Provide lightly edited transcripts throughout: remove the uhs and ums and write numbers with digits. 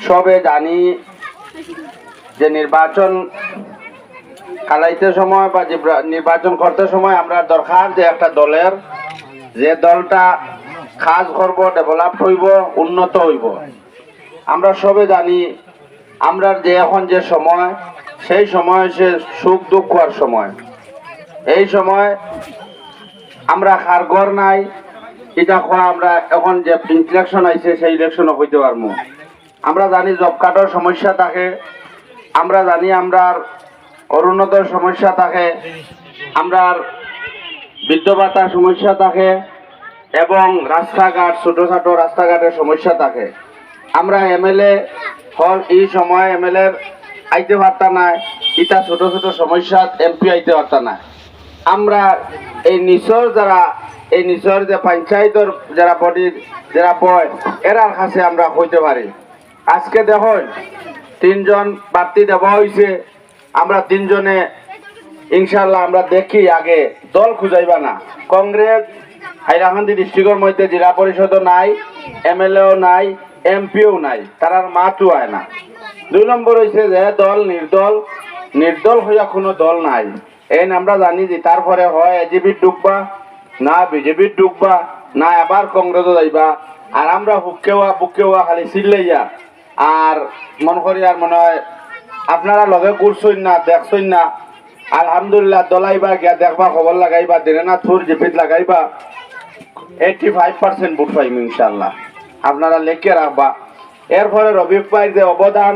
সবে জানি যে নির্বাচন কালাইতে সময় বা নির্বাচন করতে সময় আমরা দরকার যে একটা দলের যে দলটা কাজ করব, ডেভেলপ হইব, উন্নত হইব। আমরা সবে জানি আমরা যে এখন যে সময়, সেই সময় সে সুখ দুঃখ হওয়ার সময়। এই সময় আমরা কারগর নাই, এটা কোয়া আমরা এখন যে ইলেকশন আইছে সেই ইলেকশনও হইতে পারবো। আমরা জানি জব কার্ডের সমস্যা থাকে, আমরা জানি আমরার অরুণোদয়ের সমস্যা থাকে, আমরার বৃদ্ধ ভাতার সমস্যা থাকে এবং রাস্তাঘাট ছোটো রাস্তাঘাটের সমস্যা থাকে। আমরা এমএলএ হল এই সময় এমএলএ আইতে পারতা নাই, ইটা ছোট সমস্যা এমপি আইতে পারতা না। আমরা এই নিচর যারা এই নিচর যে পঞ্চায়েতের যারা বডির যারা বয় এরার কাছে আমরা হইতে পারি। আজকে দেখুন 3 জন প্রার্থী দেওয়া হয়েছে, আমরা 3 জনে ইনশাল্লাহ আমরা দেখি আগে দল খুঁজাইবা না। কংগ্রেস হাইলাকান্দি ডিস্ট্রিক্টের মধ্যে জেলা পরিষদও নাই, এমএলএও নাই, এমপিও নাই, তারার মাতও হয় না। 2 নম্বর হয়েছে যে দল নির্দল হইয়া কোনো দল নাই। এই আমরা জানি যে তারপরে হয় এজিবির ঢুকবা না বিজেপির ঢুকবা না আবার কংগ্রেসও যাইবা। আর আমরা বুকেওয়া খালি চিল্লাইয়া আর মনে করি আর মনে হয় আপনারা লগে করছই না, দেখছই না। আলহামদুলিল্লাহ দলাইবা গিয়া দেখবা, খবর লাগাইবা, দিনেনা থুর জিপিত লাগাইবা, 85% ভোট পাইম ইনশাল্লাহ। আপনারা লেখে রাখবা। এরপরে রবিক ভাইয়ের যে অবদান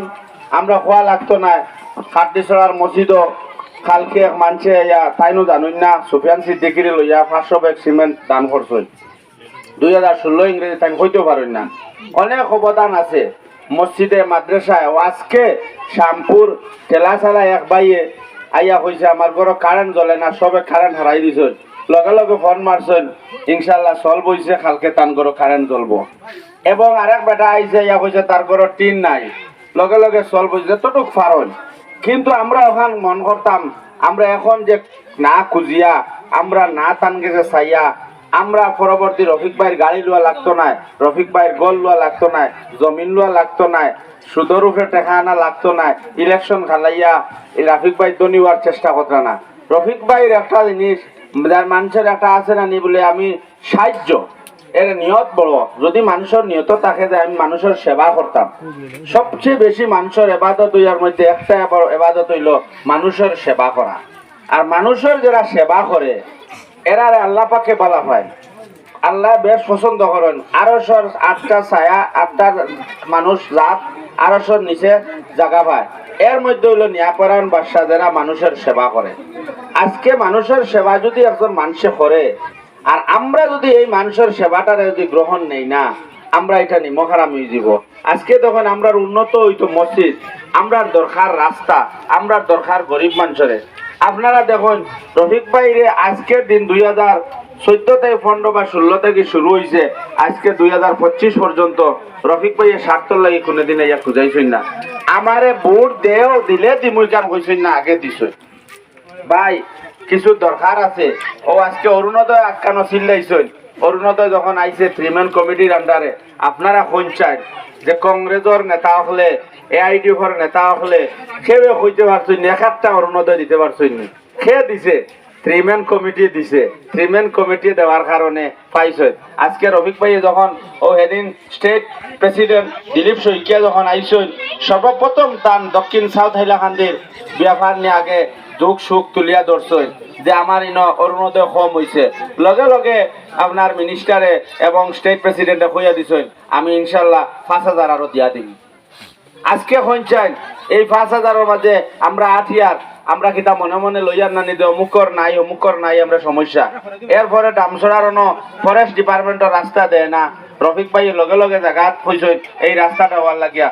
আমরা খোয়া লাগতো না। খাটিছড়ার মসজিদও কালকে এক মানছে তাইনও জানুন না, সুফিয়ান সিদ্দিকিরে লইয়া 500 ব্যাগ সিমেন্ট দান করছেন। 2016 ইংরেজি তাই হইতেও পারেন না। অনেক অবদান আছে মসজিদে, মাদ্রাসায়। আজকে শ্যামপুর ঠেলা চালা এক বাইয়ে আইয়া কইছে আমার ঘরে কারেন্ট জ্বলে না, সবে কারেন্ট হারাই দিছেন। লগে লগে ফোন মারছেন, ইনশাল্লাহ সলভ হইছে, কালকে তান ঘরে কারেন্ট জ্বলবো। এবং আরেক বেটা আইছে ইয়া কইছে তার ঘরে টিন নাই, লগে লগে সলভ হইছে। যতটুক ফারন কিন্তু আমরা ওখান মন করতাম আমরা এখন যে না খুঁজিয়া আমরা না তান গেছে চাইয়া আমরা পরবর্তী রফিক ভাইয়ের গাড়ি লওয়া লাগতো না, রফিক ভাইয়ের গোল লওয়া লাগতো না, জমিন লওয়া লাগতো না, সুদর উপরে টেকা আনা লাগতো না, ইলেকশন খালাইয়া এই রফিক ভাই ধনী হওয়ার চেষ্টা করতো না। রফিক ভাইয়ের একটা জিনিস যার মানুষের একটা আছে না নি বলে আমি সাহায্য এর নিয়ত বড়। যদি মানুষের নিয়ত থাকে যে আমি মানুষের সেবা করতাম, সবচেয়ে বেশি মানুষের এবাদত হইয়ার মধ্যে একটা এবাদত হইল মানুষের সেবা করা। আর মানুষের যারা সেবা করে এরারে আল্লাহ পাকে বলা হয়, আল্লাহ বেশ পছন্দ করেন। 808টা ছায়া 8টা মানুষ জাত 800 নিচে জায়গা পায়। এর মধ্যে হইল নিয়াপরায়ণ বাদশাহ যারা মানুষের সেবা করে। আজকে মানুষের সেবা যদি একজন মানুষে করে আর আমরা যদি এই মানুষের সেবাটারে যদি গ্রহণ নেই না, আমরা এটা নিমখারাম হয়ে যাব। আজকে তখন আমরা উন্নত হইতো মসজিদ, আমরা দরকার রাস্তা, আমরা দরকার গরিব মানুষের। আপনারা দেখুন রফিক ভাইরে আজকের দিন 2014 থেকে 15 বা 16 থেকে শুরু হয়েছে, আজকে 2025 পর্যন্ত রফিক ভাইয়ের স্বার্থর লাগে কোনোদিন ইয়া খুঁজাইছেন না। আমারে ভোট দিলে দিমুই কাম কইছেন না, আগে দিছ ভাই কিছু দরকার আছে। ও আজকে অরুণোদয় আটকানো চিল্লাইছেন। অরুণোদয় যখন আইছে 3 ম্যান কমিটির আন্ডারে, আপনারা কোন চাই যে কংগ্রেসের নেতা হলে এআইডিএফের নেতা হলে কেউ হইতে পারছেন না, একটা অরুণোদয় দিতে পারছেন না। খেয়ে দিছে 3 ম্যান কমিটি দিছে, 3 ম্যান কমিটি দেওয়ার কারণে পাইছে। আজকে রফিক ভাই যখন ও হেদিন স্টেট প্রেসিডেন্ট দিলীপ শইকিয়া যখন আইসেন, সর্বপ্রথম তান দক্ষিণ সাউথ হাইলাকান্দির ব্যাপার নিয়ে আগে দুঃখ সুখ তুলিয়া ধরছেন যে আমার অরুণোদয় কম হয়েছে। লগে লগে আপনার মিনিস্টারে এবং স্টেট প্রেসিডেন্টে কইয়া দিছেন আমি ইনশাল্লাহ 5000 আরো দিয়া দিই। আজকে হইছেন এই 5000-এর মাঝে আমরা 8,000 আমরা কিতা মনে মনে লইয়ার না নিতে অমুকর নাই আমরা সমস্যা। এরপরে ডামসরার ফরেস্ট ডিপার্টমেন্টের রাস্তা দেয় না, রফিক ভাই লগে লগে জায়গা হইছেন এই রাস্তাটা হওয়ার লাগিয়া